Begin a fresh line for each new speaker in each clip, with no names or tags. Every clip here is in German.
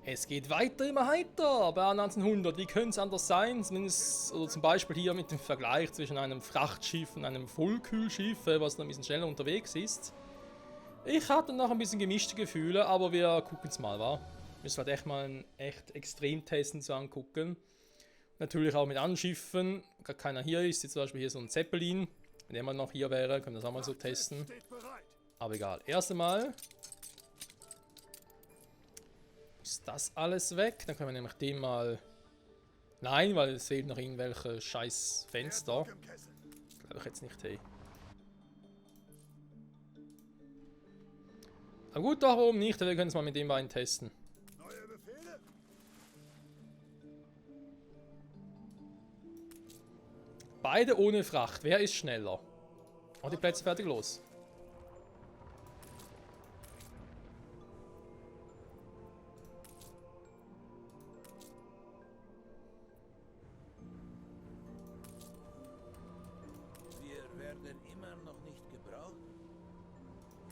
Es geht weiter, immer heiter bei 1900. Wie könnte es anders sein? Zumindest, oder zum Beispiel hier mit dem Vergleich zwischen einem Frachtschiff und einem Vollkühlschiff, was noch ein bisschen schneller unterwegs ist. Ich hatte noch ein bisschen gemischte Gefühle, aber wir gucken es mal, wa? Müssen halt echt mal einen echt Extremtesten zu angucken. Natürlich auch mit Anschiffen. Gar keiner hier ist. Jetzt zum Beispiel hier so ein Zeppelin. Wenn jemand noch hier wäre, können wir das auch mal so testen. Aber egal. Erst einmal ist das alles weg. Dann können wir nämlich den mal... Nein, weil es fehlen noch irgendwelche scheiß Fenster. Glaube ich jetzt nicht, hey. Aber gut, warum nicht? Wir können es mal mit dem Bein testen.
Neue Befehle?
Beide ohne Fracht. Wer ist schneller? Oh, die Plätze fertig, los.
Wir werden immer noch nicht gebraucht.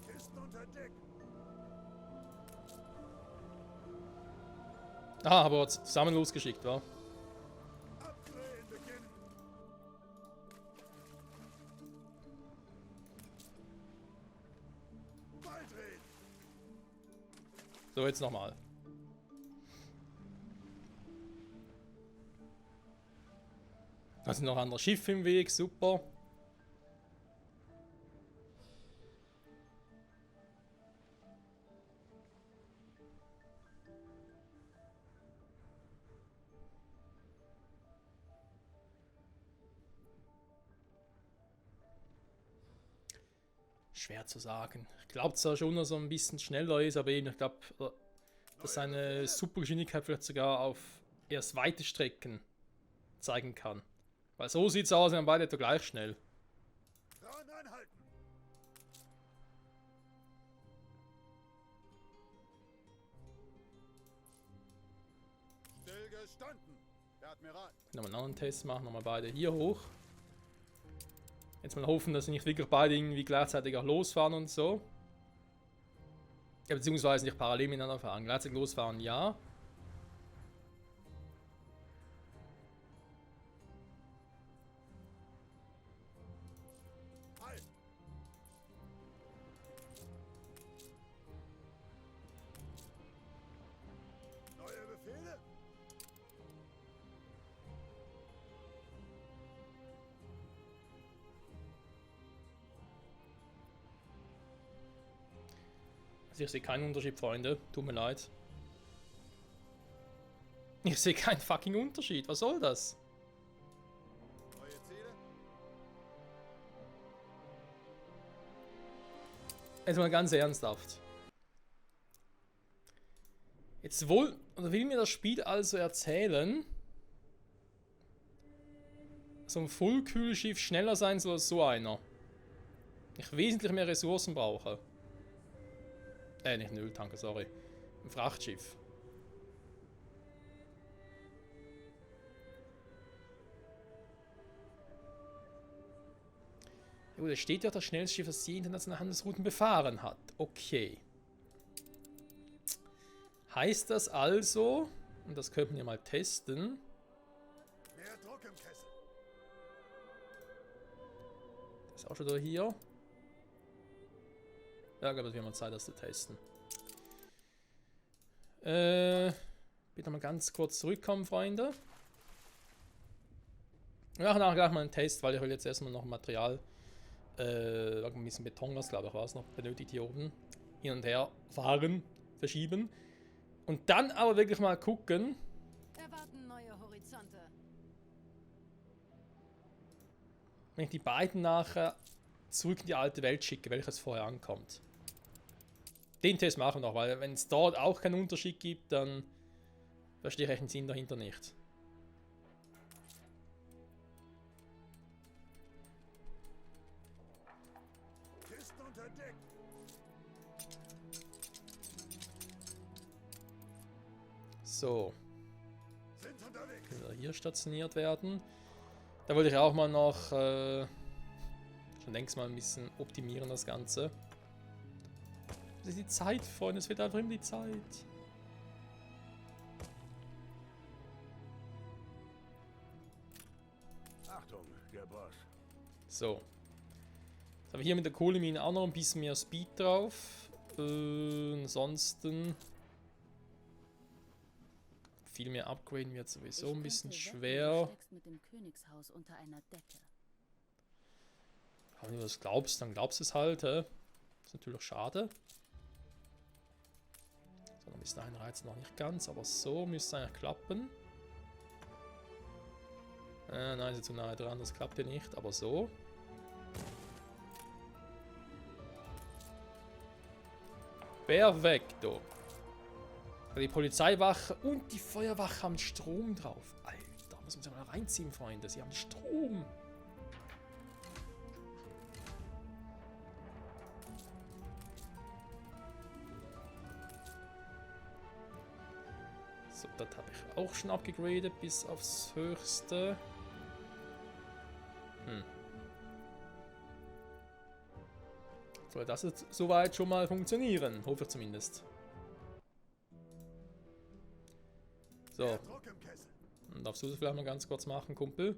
Kisten unter Deck.
Ah, aber zusammen losgeschickt, wa?
Abdrehen beginnen. Beidrehen.
So, jetzt nochmal. Da sind noch andere Schiffe im Weg, super. Schwer zu sagen. Ich glaube zwar schon, dass er ein bisschen schneller ist, aber eben, ich glaube, dass seine Supergeschwindigkeit vielleicht sogar auf erst weite Strecken zeigen kann. Weil so sieht es aus, wir haben beide etwa gleich schnell.
Plan anhalten. Stillgestanden. Der Admiral.
Nochmal einen anderen Test machen, nochmal beide hier hoch. Jetzt mal hoffen, dass sie nicht wirklich beide irgendwie gleichzeitig auch losfahren und so. Ja, beziehungsweise nicht parallel miteinander fahren. Gleichzeitig losfahren, ja.
Halt. Neue Befehle?
Also ich sehe keinen Unterschied, Freunde. Tut mir leid. Ich sehe keinen fucking Unterschied. Was soll das?
Neue Ziele?
Jetzt mal ganz ernsthaft. Jetzt will mir das Spiel also erzählen, so ein Vollkühlschiff schneller sein soll als so einer. Ich wesentlich mehr Ressourcen brauche. Nicht ein Öltanker, sorry. Ein Frachtschiff. Ja, gut, es steht ja, das schnellste Schiff, das je internationale Handelsrouten befahren hat. Okay. Heißt das also, und das könnten wir mal testen,
Mehr Druck im Kessel.
ist auch schon da hier. Ja, ich glaube, es wird mal Zeit, das zu testen. Bitte mal ganz kurz zurückkommen, Freunde. Wir machen nachher gleich mal einen Test, weil ich will jetzt erstmal noch Material, ein bisschen Beton, was glaube ich war es noch benötigt hier oben, hin und her fahren, verschieben. Und dann aber wirklich mal gucken,
Erwarten neue Horizonte.
wenn ich die beiden nachher zurück in die alte Welt schicke, welches vorher ankommt. Den Test machen wir noch, weil wenn es dort auch keinen Unterschied gibt, dann verstehe ich den Sinn dahinter nicht.
Kisten unter Deck.
So,
Sind unterwegs.
können wir hier stationiert werden. Da wollte ich auch mal noch schon längst mal ein bisschen optimieren, das Ganze. Das ist die Zeit, Freunde, es wird einfach immer die Zeit.
Ja, Boss.
So. Jetzt haben wir hier mit der Kohlemine auch noch ein bisschen mehr Speed drauf. Ansonsten. Viel mehr upgraden wird sowieso ein bisschen schwer.
Du steckst mit dem Königshaus unter einer Decke.
Aber wenn du das glaubst, dann glaubst du es halt. Ist natürlich schade. So, dann ist der Reiz noch nicht ganz, aber so müsste es eigentlich klappen. Nein, ist zu nahe dran, das klappt ja nicht, aber so. Perfekto. Die Polizeiwache und die Feuerwache haben Strom drauf. Alter, muss man sich mal reinziehen, Freunde. Sie haben Strom. So, das habe ich auch schon abgegradet bis aufs Höchste. Soll das jetzt soweit schon mal funktionieren? Hoffe ich zumindest. So.
Mehr Druck im Kessel.
Und darfst du das vielleicht mal ganz kurz machen, Kumpel? Ein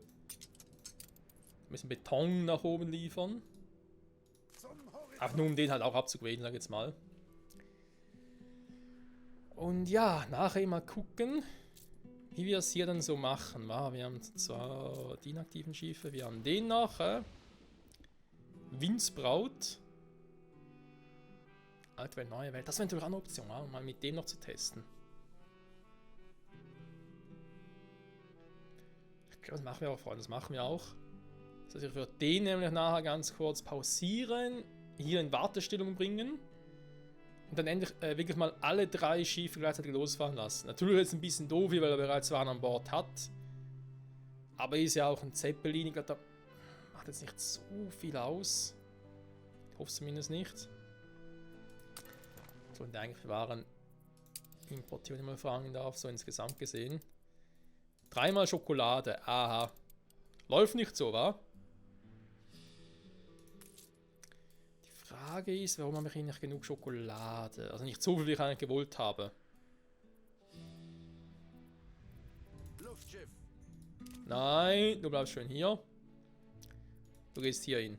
bisschen Beton nach oben liefern.
Zum Horizont.
Einfach nur um den halt auch abzugraden, sag ich jetzt mal. Und ja, nachher mal gucken, wie wir es hier dann so machen. Wir haben zwar die inaktiven Schiffe, wir haben den noch. Windsbraut. Alte Welt, neue Welt. Das wäre natürlich auch eine Option, um mal mit dem noch zu testen. Ich glaube, das machen wir auch, Freunde. Das machen wir auch. Das heißt, ich würde den nämlich nachher ganz kurz pausieren, hier in Wartestellung bringen und dann endlich wirklich mal alle 3 Schiffe gleichzeitig losfahren lassen. Natürlich jetzt ein bisschen doof, weil er bereits waren an Bord hat. Aber ist ja auch ein Zeppelin. Ich glaube, da macht jetzt nicht so viel aus. Ich hoffe es zumindest nicht. So, und eigentlich waren importieren, wenn ich mal fragen darf, so insgesamt gesehen. 3-mal Schokolade, aha. Läuft nicht so, wa? Die Frage ist, warum habe ich hier nicht genug Schokolade? Also nicht so viel, wie ich eigentlich gewollt habe.
Luftschiff.
Nein, du bleibst schön hier. Du gehst hier hin.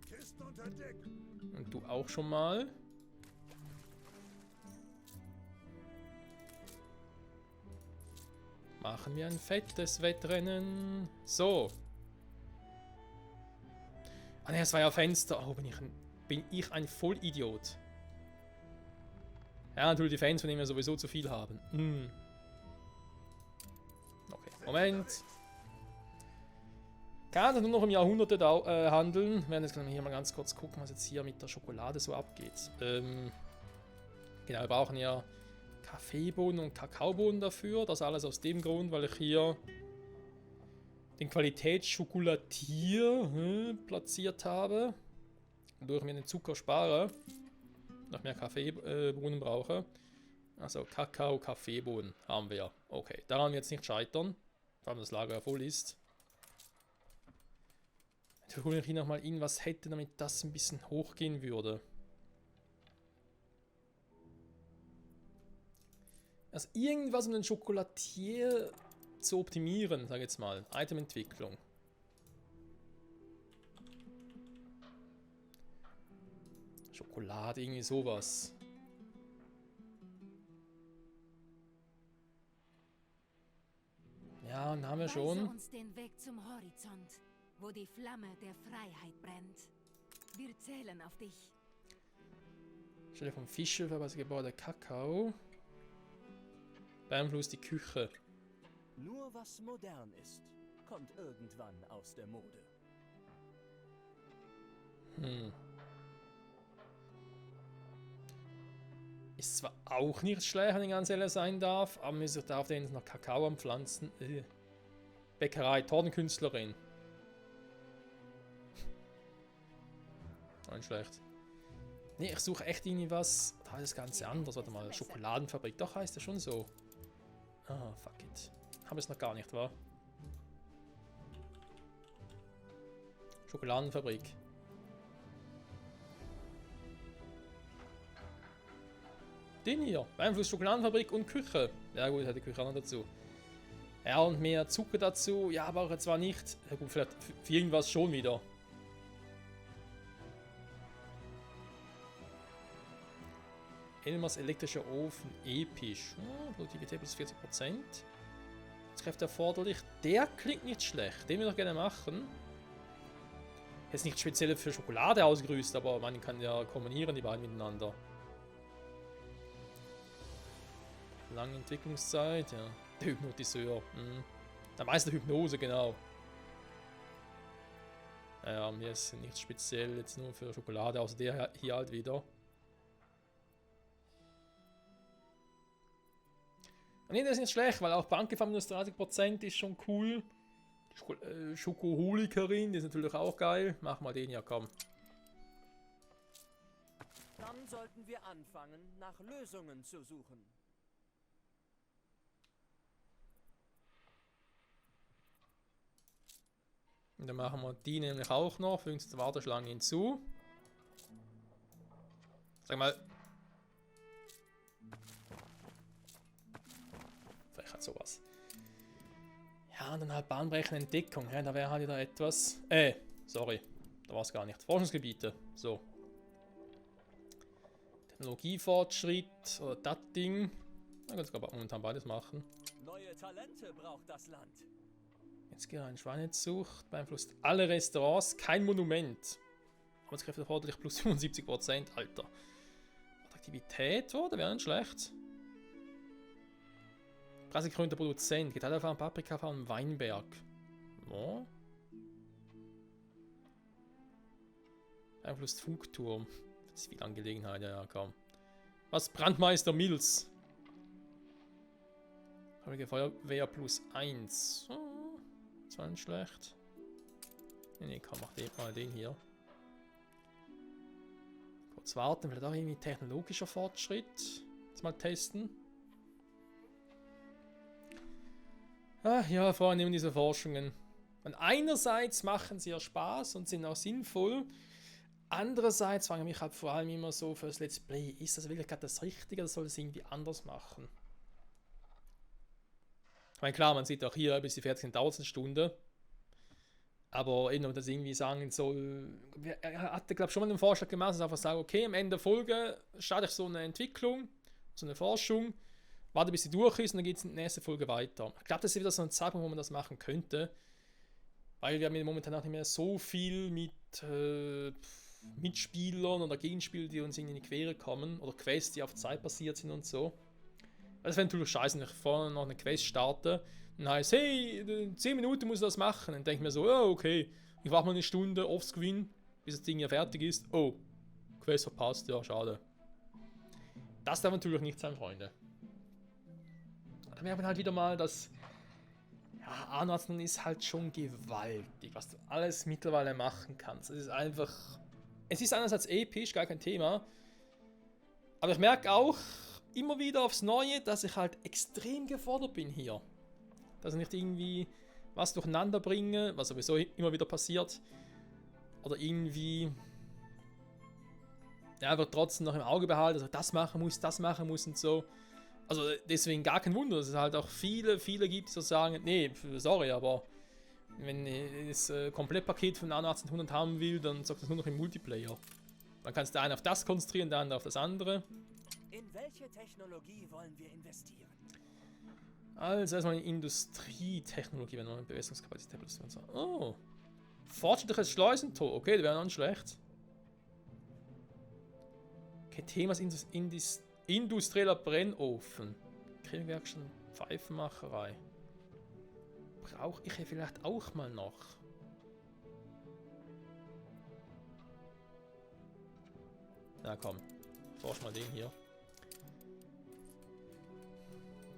Kisten unter Deck.
Und du auch schon mal. Machen wir ein fettes Wettrennen. So. Ah ne, es war ja Fenster. Oh, bin ich ein Vollidiot. Ja, natürlich die Fans, von denen wir sowieso zu viel haben. Okay, Moment. Kann nur noch im Jahrhunderte handeln. Wir werden jetzt hier mal ganz kurz gucken, was jetzt hier mit der Schokolade so abgeht. Genau, wir brauchen ja Kaffeebohnen und Kakaobohnen dafür. Das alles aus dem Grund, weil ich hier den Qualitätschokolatier platziert habe. Wodurch ich den Zucker spare. Noch mehr Kaffeebohnen brauche. Also Kakao, Kaffeebohnen haben wir. Okay, daran wird es nicht scheitern. Vor allem das Lager voll ist. Jetzt hole ich hier nochmal in, was hätte, damit das ein bisschen hochgehen würde. Also irgendwas, um den Schokolatier zu optimieren, sage ich jetzt mal. Itementwicklung. Schokolade, irgendwie sowas. Ja, und haben wir schon.
Weise uns den Weg zum Horizont, wo die Flamme der Freiheit brennt. Wir zählen auf dich.
Stelle vom Fischelverbandsgebäude Kakao. Beeinflusst die Küche.
Nur was modern ist, kommt irgendwann aus der Mode.
Ist zwar auch nicht schlecht, wenn ich ganz ehrlich sein darf, aber man darf den noch Kakao anpflanzen. Bäckerei, Tortenkünstlerin. Nicht schlecht. Nee, ich suche echt irgendwie was. Da ist das Ganze anders. Warte mal, Schokoladenfabrik. Doch, heißt das schon so. Ah, fuck it. Haben wir es noch gar nicht, wa? Schokoladenfabrik. Den hier. Beeinflusst Schokoladenfabrik und Küche. Ja gut, hat die Küche auch noch dazu. Ja, und mehr Zucker dazu. Ja, aber zwar nicht. Ja, gut, vielleicht für irgendwas schon wieder. Elmers elektrischer Ofen, episch. Produktivität plus 40%. Kräfte erforderlich. Der klingt nicht schlecht. Den würde ich gerne machen. Jetzt nicht speziell für Schokolade ausgerüstet, aber man kann ja kombinieren die beiden miteinander. Lange Entwicklungszeit, ja. Der Hypnotiseur. Der Meister Hypnose, genau. Naja, mir ist nichts speziell jetzt nur für Schokolade, außer der hier halt wieder. Nee, das ist nicht schlecht, weil auch Bankgefahr minus 30% ist schon cool. Schokoholikerin, die ist natürlich auch geil. Mach mal den ja, komm.
Dann sollten wir anfangen, nach Lösungen zu suchen.
Und dann machen wir die nämlich auch noch, fügen sie zur Warteschlange hinzu. Sag mal. Vielleicht hat sowas. Ja, und dann halt bahnbrechende Entdeckung. Ja, da wäre halt wieder etwas. Sorry. Da war es gar nicht. Forschungsgebiete. So. Technologiefortschritt oder das Ding. Da kannst du momentan beides machen.
Neue Talente braucht das Land.
Jetzt geht ein Schweinezucht, beeinflusst alle Restaurants, kein Monument. Arbeitskräfte erforderlich plus 75%, Alter. Attraktivität, oh, da wäre nicht schlecht. Preisgekrönter Produzent, Getreidefarm, Paprikafarm, Weinberg. Oh. Beeinflusst Funkturm. Zivilangelegenheit, ja, kaum. Was? Brandmeister Mills. Feuerwehr plus 1. Oh. Das war nicht schlecht. Nee, komm, mach mal den hier. Kurz warten, vielleicht auch irgendwie technologischer Fortschritt. Jetzt mal testen. Ach ja, vor allem diese Forschungen. Und einerseits machen sie ja Spaß und sind auch sinnvoll. Andererseits frage ich mich halt vor allem immer so fürs Let's Play, ist das wirklich gerade das Richtige oder soll es irgendwie anders machen? Ich meine, klar, man sieht auch hier, bis die fertig sind, dauert es eine Stunde. Aber eben, wenn man das irgendwie sagen soll, er hatte, glaube ich, schon mal einen Vorschlag gemacht, dass einfach sagen, okay, am Ende der Folge starte ich so eine Entwicklung, so eine Forschung, warte bis sie durch ist und dann geht es in die nächste Folge weiter. Ich glaube, das ist wieder so ein Zeitpunkt, wo man das machen könnte. Weil wir haben momentan auch nicht mehr so viel mit Mitspielern oder Gegenspielern, die uns in die Quere kommen oder Quests, die auf Zeit basiert sind und so. Das wäre natürlich scheiße, wenn ich vorne noch eine Quest starte und heißt, hey, in 10 Minuten muss ich das machen. Dann denke ich mir so, oh, okay, ich warte mal eine Stunde offscreen, bis das Ding ja fertig ist. Oh, Quest verpasst, ja, schade. Das darf natürlich nicht sein, Freunde. Dann merkt man halt wieder mal, dass ja, Anno 18 ist halt schon gewaltig, was du alles mittlerweile machen kannst. Es ist einfach, es ist einerseits episch, gar kein Thema, aber ich merke auch immer wieder aufs Neue, dass ich halt extrem gefordert bin hier. Dass ich nicht irgendwie was durcheinander bringe, was sowieso immer wieder passiert. Oder irgendwie ja, einfach trotzdem noch im Auge behalte, dass ich das machen muss und so. Also deswegen gar kein Wunder, dass es halt auch viele gibt, die so sagen, nee, sorry, aber wenn ich das Komplettpaket von Anno 1800 haben will, dann sagt das nur noch im Multiplayer. Man kann es der eine auf das konzentrieren, der andere auf das andere.
In welche Technologie wollen wir investieren?
Also erstmal in Industrietechnologie, wenn man eine Bewässerungskapazität plus so. Oh. Fortschrittliches Schleusentor. Okay, das wäre noch nicht schlecht. Okay, Thema ist industrieller Brennofen. Kringwerkstatt, Pfeifenmacherei. Brauche ich ja vielleicht auch mal noch. Na komm, forsch mal den hier.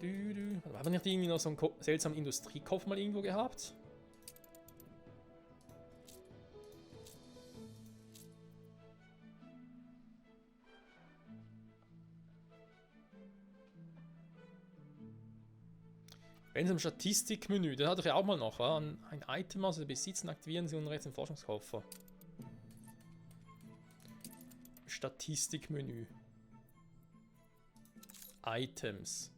Haben wir nicht irgendwie noch so einen seltsamen Industriekopf mal irgendwo gehabt? Wenn Sie im Statistikmenü, den hatte ich ja auch mal noch, ein Item, also besitzen, aktivieren Sie unten rechts im Forschungskoffer. Statistikmenü. Items.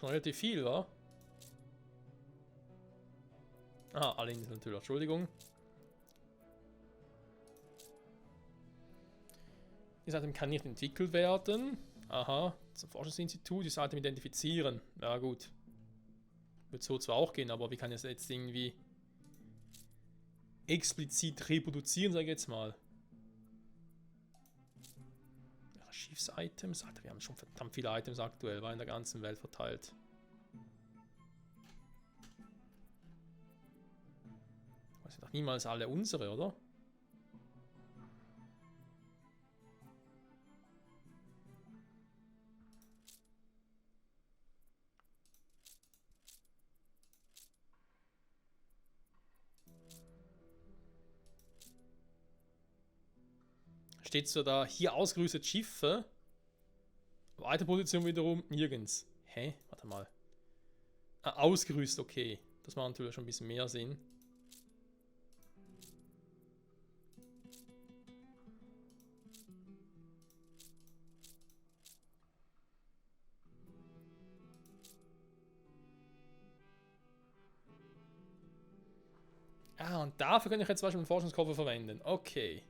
Schon relativ viel, wa? Ah, alle Inseln natürlich, Entschuldigung. Dieses Item kann nicht entwickelt werden. Aha, zum Forschungsinstitut, dieses Item identifizieren. Ja gut. Wird so zwar auch gehen, aber wie kann ich es jetzt irgendwie explizit reproduzieren, sage ich jetzt mal. Archivs-Items? Alter, wir haben schon verdammt viele Items aktuell, war in der ganzen Welt verteilt. Das sind doch niemals alle unsere, oder? Steht so da, hier ausgerüstet Schiffe. Weiterposition wiederum nirgends. Hä? Warte mal. Ah, ausgerüstet, okay. Das macht natürlich schon ein bisschen mehr Sinn. Ah, und dafür kann ich jetzt zum Beispiel einen Forschungskoffer verwenden. Okay.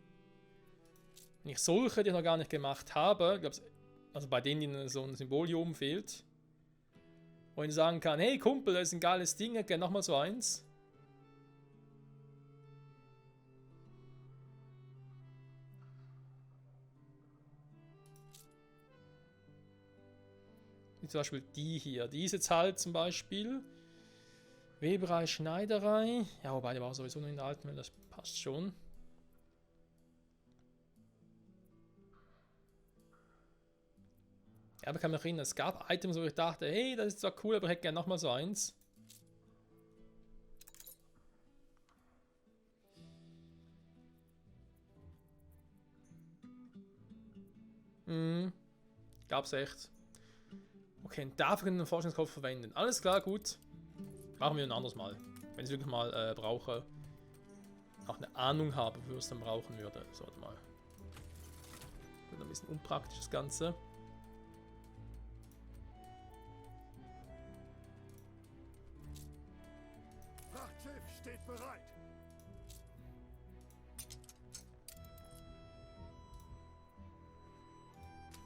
Wenn ich solche, die ich noch gar nicht gemacht habe, also bei denen Ihnen so ein Symbol hier oben fehlt, wo ich sagen kann, hey Kumpel, das ist ein geiles Ding, ich gerne nochmal so eins. Wie zum Beispiel die hier, die ist jetzt halt zum Beispiel Weberei, Schneiderei, ja wobei die war sowieso noch in der alten Welt, das passt schon. Ja, aber ich kann mich erinnern, es gab Items, wo ich dachte, hey, das ist zwar cool, aber ich hätte gerne nochmal so eins. Gab's echt. Okay, und dafür können wir einen Forschungskopf verwenden. Alles klar, gut. Machen wir ein anderes Mal. Wenn ich es wirklich mal brauche. Auch eine Ahnung habe, wofür ich es dann brauchen würde. So, warte mal. Wird ein bisschen unpraktisch das Ganze.
Frachtschiff steht bereit.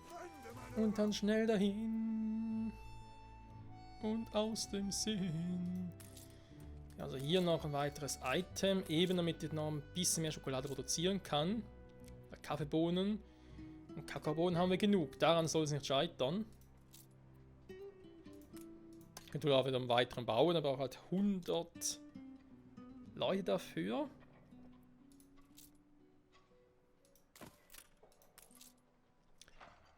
Freunde meiner
Und dann schnell dahin. Und aus dem Sinn. Also hier noch ein weiteres Item, eben damit ich noch ein bisschen mehr Schokolade produzieren kann. Bei Kaffeebohnen und Kakaobohnen haben wir genug, daran soll es nicht scheitern. Ich könnte auch wieder einen weiteren bauen, aber auch halt 100 Leute dafür.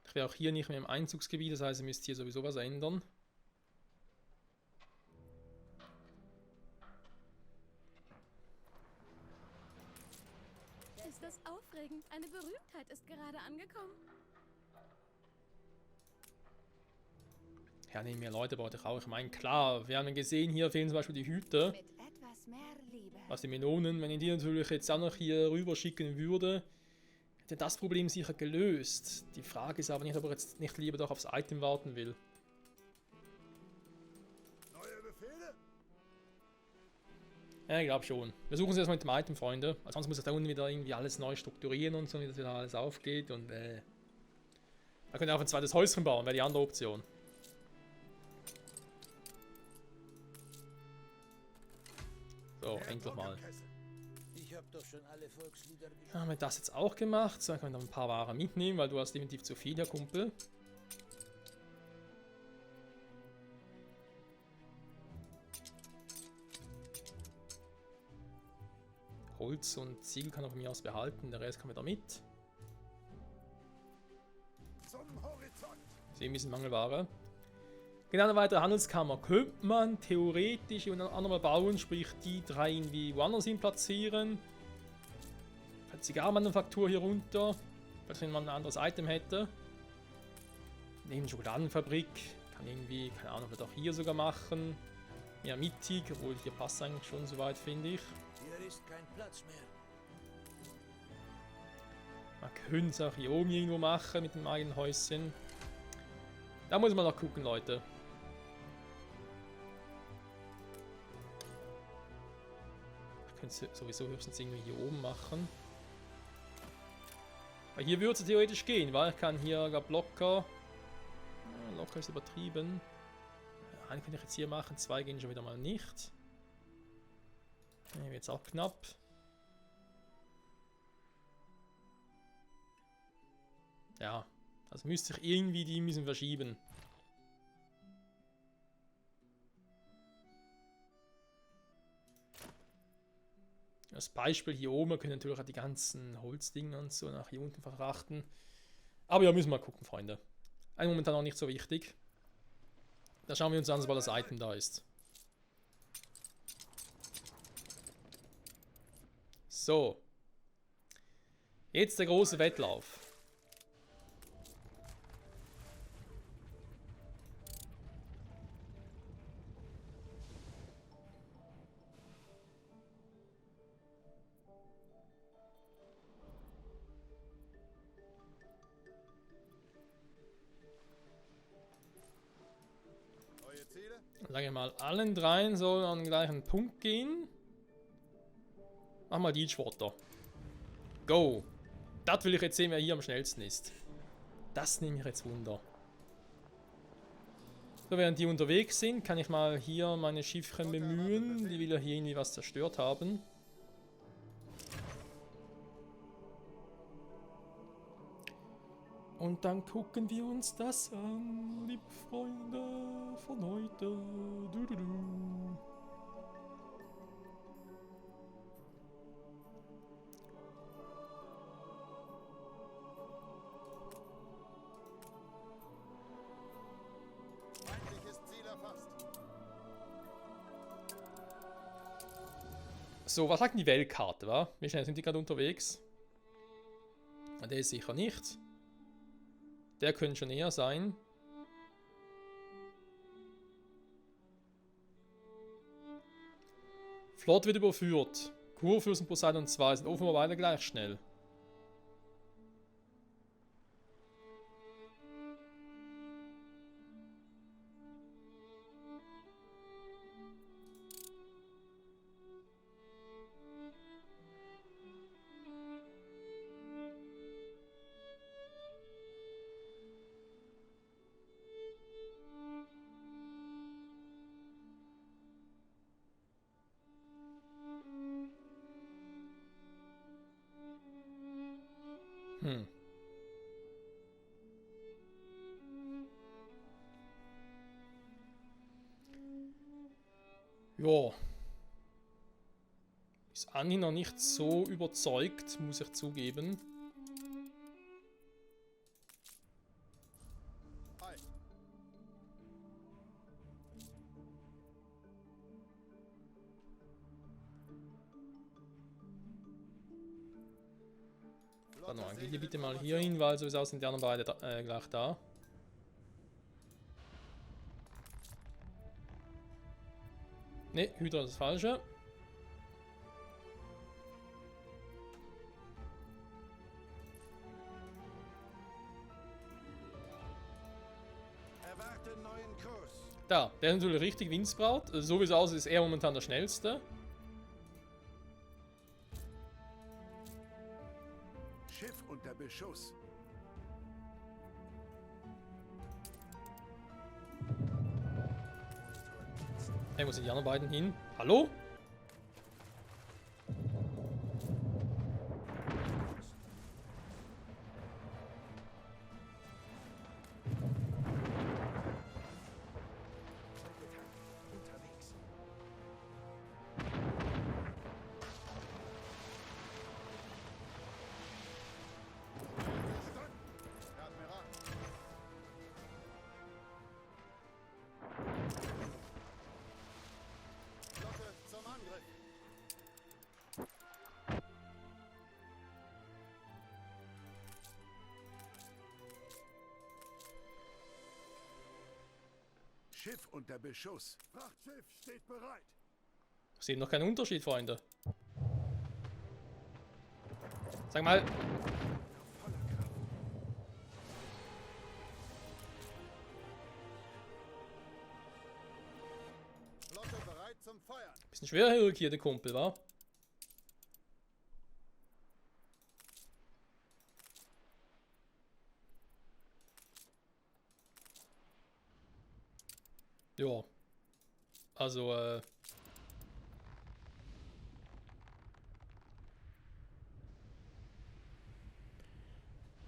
Ich wäre auch hier nicht mehr im Einzugsgebiet, das heißt, ihr müsst hier sowieso was ändern.
Ist das aufregend? Eine Berühmtheit ist gerade angekommen.
Ja, nee, mehr Leute brauchte ich auch. Ich meine, klar, wir haben gesehen, hier fehlen zum Beispiel die Hüte.
Mit etwas mehr Liebe.
Also die Melonen, wenn ich die natürlich jetzt auch noch hier rüber schicken würde, hätte das Problem sicher gelöst. Die Frage ist aber nicht, ob ich jetzt nicht lieber doch aufs Item warten will.
neue Befehle?
Ja, ich glaube schon. Wir suchen es erstmal mit dem Item, Freunde. Sonst muss ich da unten wieder irgendwie alles neu strukturieren und so, wie das wieder alles aufgeht. Und da könnt ihr auch ein zweites Häuschen bauen, wäre die andere Option. So,
Der
endlich mal.
Morgenkessel.
Ich habe doch schon alle Volkslieder geschrieben.
Haben wir das jetzt auch gemacht. So, dann können wir noch ein paar Ware mitnehmen, weil du hast definitiv zu viel, Herr Kumpel. Holz und Ziegel kann er von mir aus behalten, der Rest kann wieder mit.
Zum Horizont.
Sehen ein bisschen Mangelware. Genau, eine weitere Handelskammer könnte man theoretisch und andermal bauen, sprich die drei irgendwie woanders hin platzieren. Eine Zigarrenmanufaktur hier runter, falls man ein anderes Item hätte. Neben Schokoladenfabrik, kann irgendwie, keine Ahnung, wird auch hier sogar machen. Ja, mittig, obwohl hier passt eigentlich schon soweit, finde ich.
Hier ist kein Platz mehr.
Man könnte es auch hier oben irgendwo machen mit dem eigenen Häuschen. Da muss man noch gucken, Leute. können es sowieso höchstens irgendwie hier oben machen. Aber hier würde es theoretisch gehen, weil ich kann hier gar locker. Locker ist übertrieben. Einen könnte ich jetzt hier machen, 2 gehen schon wieder mal nicht. Jetzt auch knapp. Ja, also müsste ich irgendwie die müssen verschieben. Das Beispiel hier oben, wir können natürlich auch die ganzen Holzdinger und so nach hier unten verfrachten. Aber ja, müssen wir mal gucken, Freunde. Momentan auch nicht so wichtig. Da schauen wir uns an, sobald das Item da ist. So. Jetzt der große Wettlauf.
Neue Ziele?
Sage ich mal, allen dreien sollen an den gleichen Punkt gehen. Mach mal die Schwatter. Go! Das will ich jetzt sehen, wer hier am schnellsten ist. Das nehme ich jetzt Wunder. So, während die unterwegs sind, kann ich mal hier meine Schiffchen bemühen. Die will ja hier irgendwie was zerstört haben. Und dann gucken wir uns das an, liebe Freunde von heute. Du, du, du.
Feindliches Ziel erfasst.
So, was sagt denn die Weltkarte, wa? Wie schnell sind die gerade unterwegs? Der ist sicher nicht. Der könnte schon eher sein. Flott wird überführt. Kurfürst und Poseidon 2 sind offenbar beide gleich schnell. Ja. Ist Anni noch nicht so überzeugt, muss ich zugeben.
Hi.
Dann noch, geht ihr bitte mal hier hin, weil sowieso sind die anderen beide gleich da. Ne, Hydra ist das Falsche.
Erwarte neuen Kurs.
Da, der ist natürlich richtig Windsbraut. Also, so wie es aussieht, ist er momentan der schnellste.
Schiff unter Beschuss.
Hey, wo sind die anderen beiden hin? Hallo?
Unterwegs. Herr Admiral. Flotte zum Angriff. Schiff unter Beschuss. Frachtschiff steht bereit.
Ich sehe noch keinen Unterschied, Freunde. Sag mal.
Voller Kraft. Flotte bereit zum Feuern.
Bisschen schwerhörig hier, der Kumpel, wa? Ja. Also,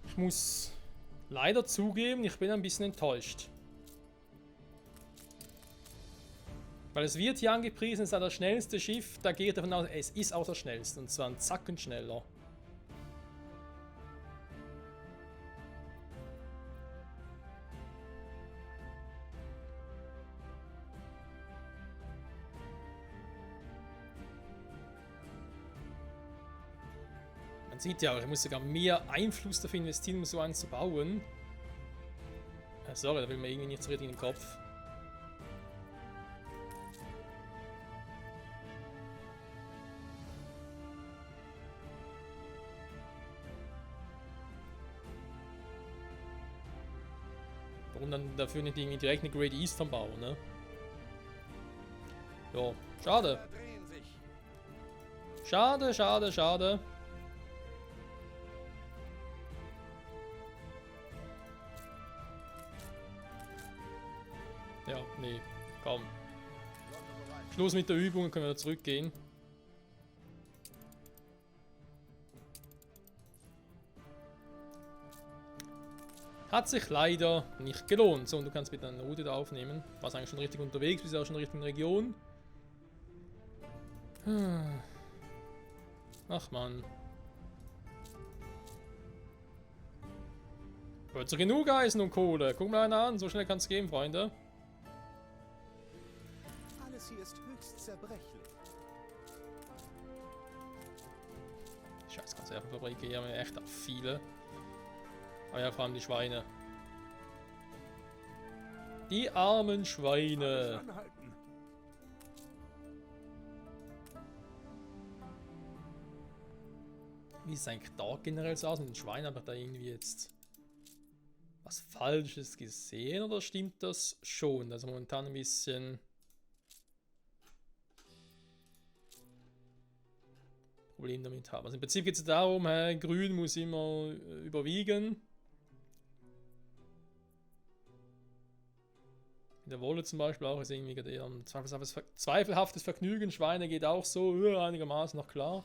ich muss leider zugeben, ich bin ein bisschen enttäuscht. Weil es wird hier angepriesen, es sei das schnellste Schiff, da geht davon aus, es ist auch das schnellste, und zwar ein Zacken schneller. Man sieht ja auch, ich muss sogar mehr Einfluss dafür investieren, um so einen zu bauen. Sorry, da will mir irgendwie nicht so richtig in den Kopf. Warum dann dafür nicht irgendwie direkt eine Great Eastern bauen, ne? Ja, schade. Schade, schade, schade. Ja, nee, komm. Schluss mit der Übung, können wir wieder zurückgehen. Hat sich leider nicht gelohnt. So, und du kannst bitte eine Route da aufnehmen. Warst eigentlich schon richtig unterwegs, bist auch schon in Richtung Region. Ach man. Wird so genug Eisen und Kohle. Guck mal einer an, so schnell kann es gehen, Freunde.
Alles hier ist höchst zerbrechlich.
Scheiß Konservenfabrik, hier haben wir echt auch viele. Aber ja, vor allem die Schweine. Die armen Schweine.
Anhalten.
Wie ist es eigentlich da generell so aus mit den Schweinen? Aber da irgendwie jetzt was Falsches gesehen oder stimmt das schon? Also momentan ein bisschen Problem damit haben. Also im Prinzip geht es darum, grün muss immer überwiegen. In der Wolle zum Beispiel auch ist irgendwie eher ein zweifelhaftes Vergnügen. Schweine geht auch so einigermaßen noch klar.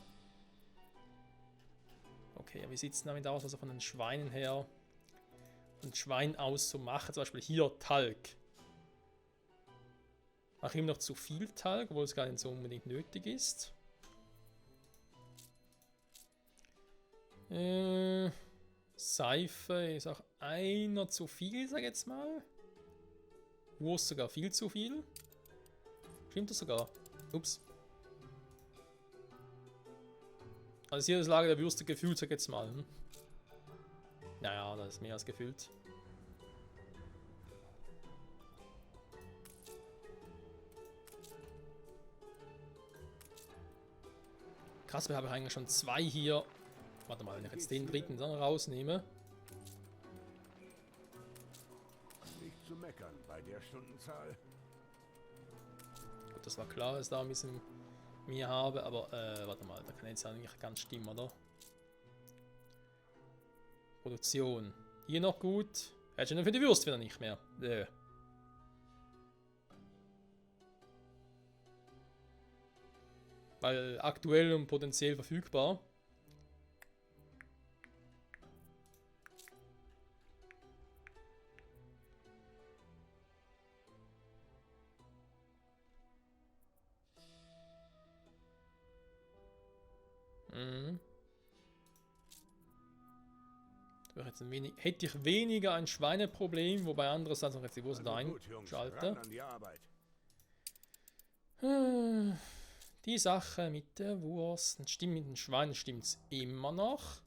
Okay, wie sieht es damit aus, also von den Schweinen her ein Schwein auszumachen? Zum Beispiel hier Talg. Mache ihm noch zu viel Talg, obwohl es gar nicht so unbedingt nötig ist. Seife ist auch einer zu viel, sag ich jetzt mal. Wurst sogar viel zu viel. Stimmt das sogar? Ups. Also hier das Lager der Würste gefüllt, sag ich jetzt mal. Naja, das ist mehr als gefüllt. Krass, wir haben eigentlich schon 2 hier. Warte mal, wenn ich jetzt den dritten dann rausnehme.
Nicht zu meckern bei der Stundenzahl.
Gut, das war klar, dass ich da ein bisschen mehr habe, aber warte mal, da kann jetzt eigentlich ganz stimmen, oder? Produktion. Hier noch gut. Hätte schon für die Würste wieder nicht mehr. Weil aktuell und potenziell verfügbar. Hätte ich weniger ein Schweineproblem, wobei andererseits noch jetzt die Wurst da einschalte. Die Sache mit der Wurst, mit den Schweinen stimmt es immer noch.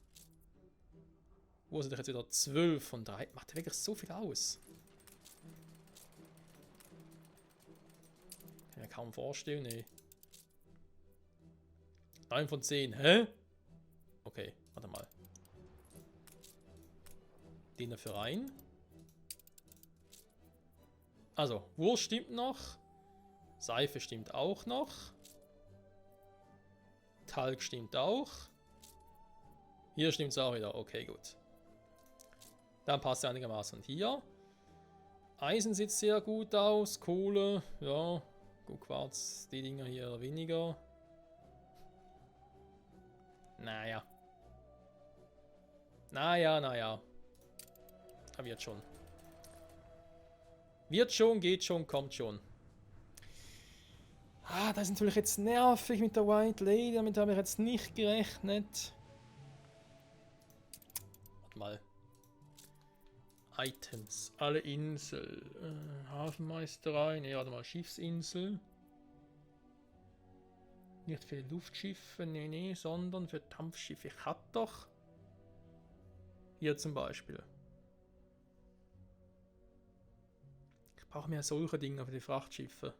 Wurst hat jetzt wieder 12 von 3. Macht wirklich so viel aus. Kann ich mir kaum vorstellen, nee. 9 von 10, hä? Okay, warte mal. Den dafür rein. Also, Wurst stimmt noch. Seife stimmt auch noch. Talg stimmt auch. Hier stimmt es auch wieder. Okay, gut. Dann passt es einigermaßen hier. Eisen sieht sehr gut aus. Kohle, ja. Gut, Quarz, die Dinger hier weniger. Naja. Naja. Aber wird schon. Wird schon, geht schon, kommt schon. Ah, das ist natürlich jetzt nervig mit der White Lady. Damit habe ich jetzt nicht gerechnet. Warte mal. Items. Alle Insel. Hafenmeisterei. Ne, warte mal. Schiffsinsel. Nicht für Luftschiffe. Nee, sondern für Dampfschiffe. Ich hab doch. Hier zum Beispiel. Ich brauche mehr solche Dinge für die Frachtschiffe.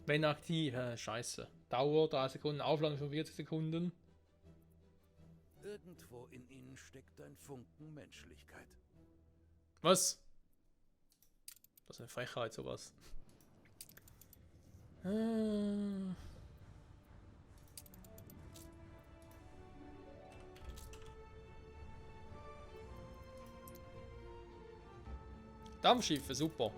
Wenn aktiv, scheiße. Dauer 3 Sekunden, Aufladung 45 Sekunden.
Irgendwo in ihnen steckt ein Funken Menschlichkeit.
Was? Das ist eine Frechheit, sowas. Dampfschiffe, super.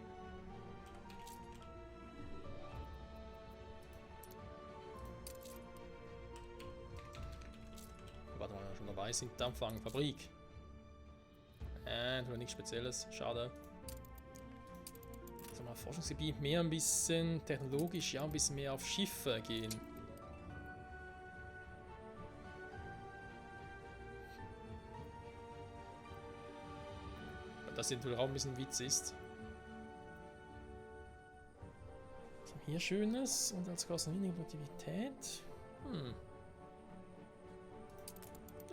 Warte mal, schon dabei sind. Dampfwagenfabrik. Nichts Spezielles, schade. Also mal Forschungsgebiet mehr ein bisschen technologisch, ja, ein bisschen mehr auf Schiffe gehen. Das natürlich auch ein bisschen Witz ist. Was haben wir hier Schönes? Und als Kosten weniger Produktivität.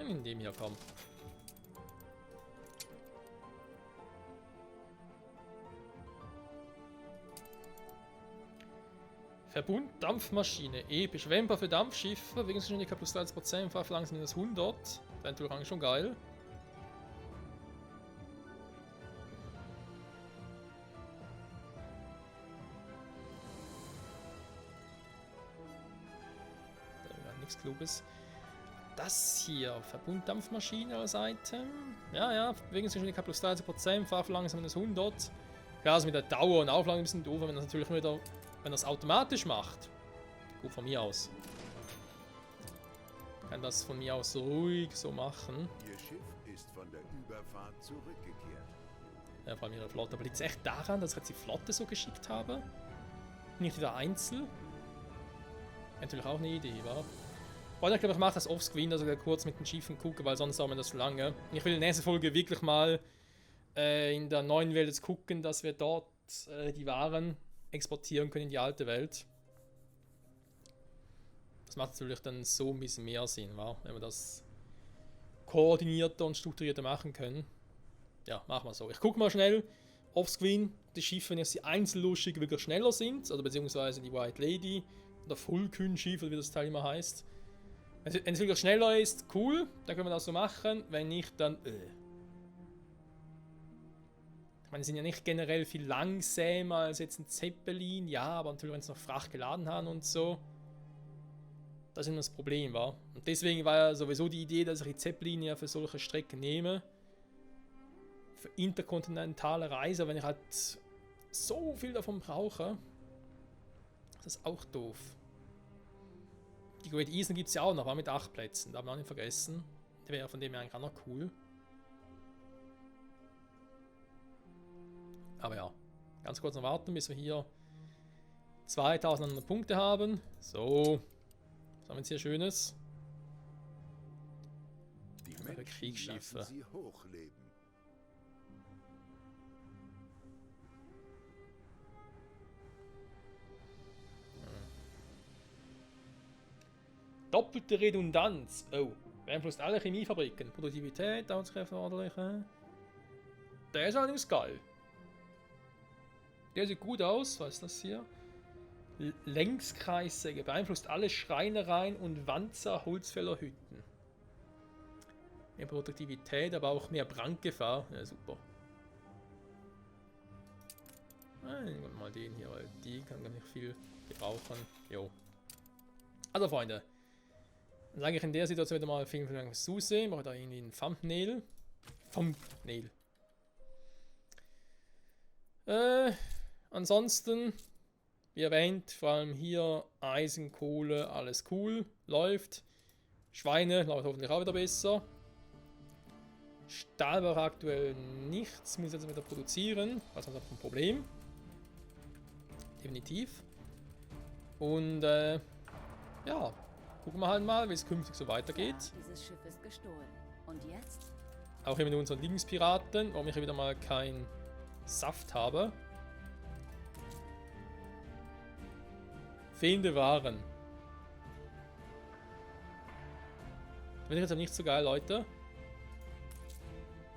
In dem hier kommen. Verbund Dampfmaschine, episch. Vamper für Dampfschiffe, wegen Geschwindigkeit plus 30%, Fahrverlangen minus 100. Wäre natürlich eigentlich schon geil. Nichts Kluges. Das hier, Verbund Dampfmaschine als Item. Ja, Bewegungsgeschwindigkeit plus 30%, Fahrverlangen minus 100. Ja, also mit der Dauer und Aufladung ein bisschen doof, wenn das natürlich wieder, wenn das automatisch macht. Gut, von mir aus. Kann das von mir aus ruhig so machen.
Ihr Schiff ist von der Überfahrt zurückgekehrt.
Ja, vor allem ihre Flotte. Aber liegt es echt daran, dass ich jetzt die Flotte so geschickt habe? Nicht wieder einzeln? Natürlich auch eine Idee, wa? Aber ich glaube, ich mache das offscreen, also kurz mit den Schiffen gucken, weil sonst dauert mir das zu lange. Ich will in der nächsten Folge wirklich mal in der neuen Welt jetzt gucken, dass wir dort die Waren exportieren können in die alte Welt. Das macht natürlich dann so ein bisschen mehr Sinn, wa? Wenn wir das koordinierter und strukturierter machen können. Ja, machen wir so. Ich gucke mal schnell offscreen, die Schiffe, wenn jetzt die Einzelluschigen wirklich schneller sind, oder beziehungsweise die White Lady oder Fullkühn-Schiff, oder wie das Teil immer heißt. Wenn es wirklich schneller ist, cool, dann können wir das so machen. Wenn nicht, dann Ich meine, die sind ja nicht generell viel langsamer als jetzt ein Zeppelin. Ja, aber natürlich, wenn sie noch Fracht geladen haben und so. Das ist immer das Problem, wa? Und deswegen war ja sowieso die Idee, dass ich die Zeppelin ja für solche Strecken nehme. Für interkontinentale Reise, wenn ich halt so viel davon brauche. Das ist auch doof. Die Great Eastern gibt es ja auch noch, aber mit 8 Plätzen. Da haben wir auch nicht vergessen. Die wäre von dem her eigentlich auch noch cool. Aber ja, ganz kurz noch warten, bis wir hier 2000 Punkte haben. So, was haben wir jetzt hier Schönes?
Die Menschen
Kriegsschiffe.
lassen sie hochleben.
Doppelte Redundanz. Oh, beeinflusst alle Chemiefabriken. Produktivität, Arbeitskräfte erforderliche. Der ist allerdings geil. Der sieht gut aus. Was ist das hier? Längskreissäge. Beeinflusst alle Schreinereien und Wanzer Holzfällerhütten. Mehr Produktivität, aber auch mehr Brandgefahr. Ja, super. Nehmen wir mal den hier, weil die kann gar nicht viel gebrauchen. Jo. Also Freunde. Dann sage ich in der Situation wieder mal vielen Dank fürs Zusehen. Mache da irgendwie ein Thumbnail. Thumbnail. Ansonsten, wie erwähnt, vor allem hier Eisen, Kohle, alles cool, läuft. Schweine läuft hoffentlich auch wieder besser. Stahl war aktuell nichts, muss jetzt wieder produzieren, das ist einfach ein Problem. Definitiv. Und ja, gucken wir halt mal, wie es künftig so weitergeht.
Dieses Schiff ist gestohlen. Und jetzt?
Auch hier mit unseren Lieblingspiraten, warum ich hier wieder mal keinen Saft habe. Fehlende Waren. Finde ich jetzt aber nicht so geil, Leute.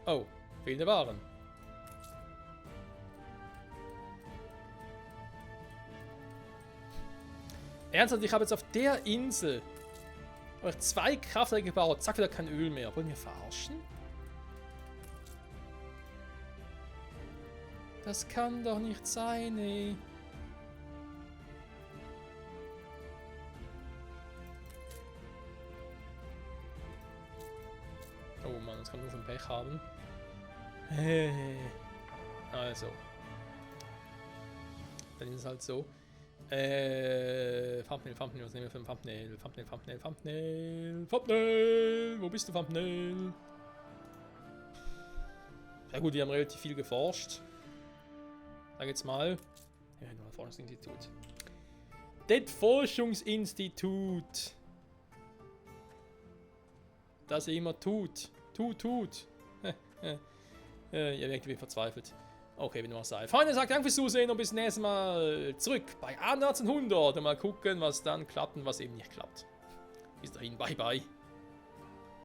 Oh, fehlende Waren. Ernsthaft, ich habe jetzt auf der Insel 2 Kraftwerke gebaut. Zack, wieder kein Öl mehr. Wollen wir verarschen? Das kann doch nicht sein, ey. Oh Mann, das kann nur von Pech haben. Also. Dann ist es halt so. Thumbnail, was nehmen wir für ein Thumbnail? Thumbnail! Wo bist du, Thumbnail? Ja gut, wir haben relativ viel geforscht. Sag jetzt mal. Ja, nur Forschungsinstitut. Das Forschungsinstitut. Das er immer tut. Tut. Ihr merkt, ich bin verzweifelt. Okay, wenn du was sei. Freunde, sagt danke fürs Zusehen und bis nächstes Mal zurück bei A1900. Und mal gucken, was dann klappt und was eben nicht klappt. Bis dahin, bye bye.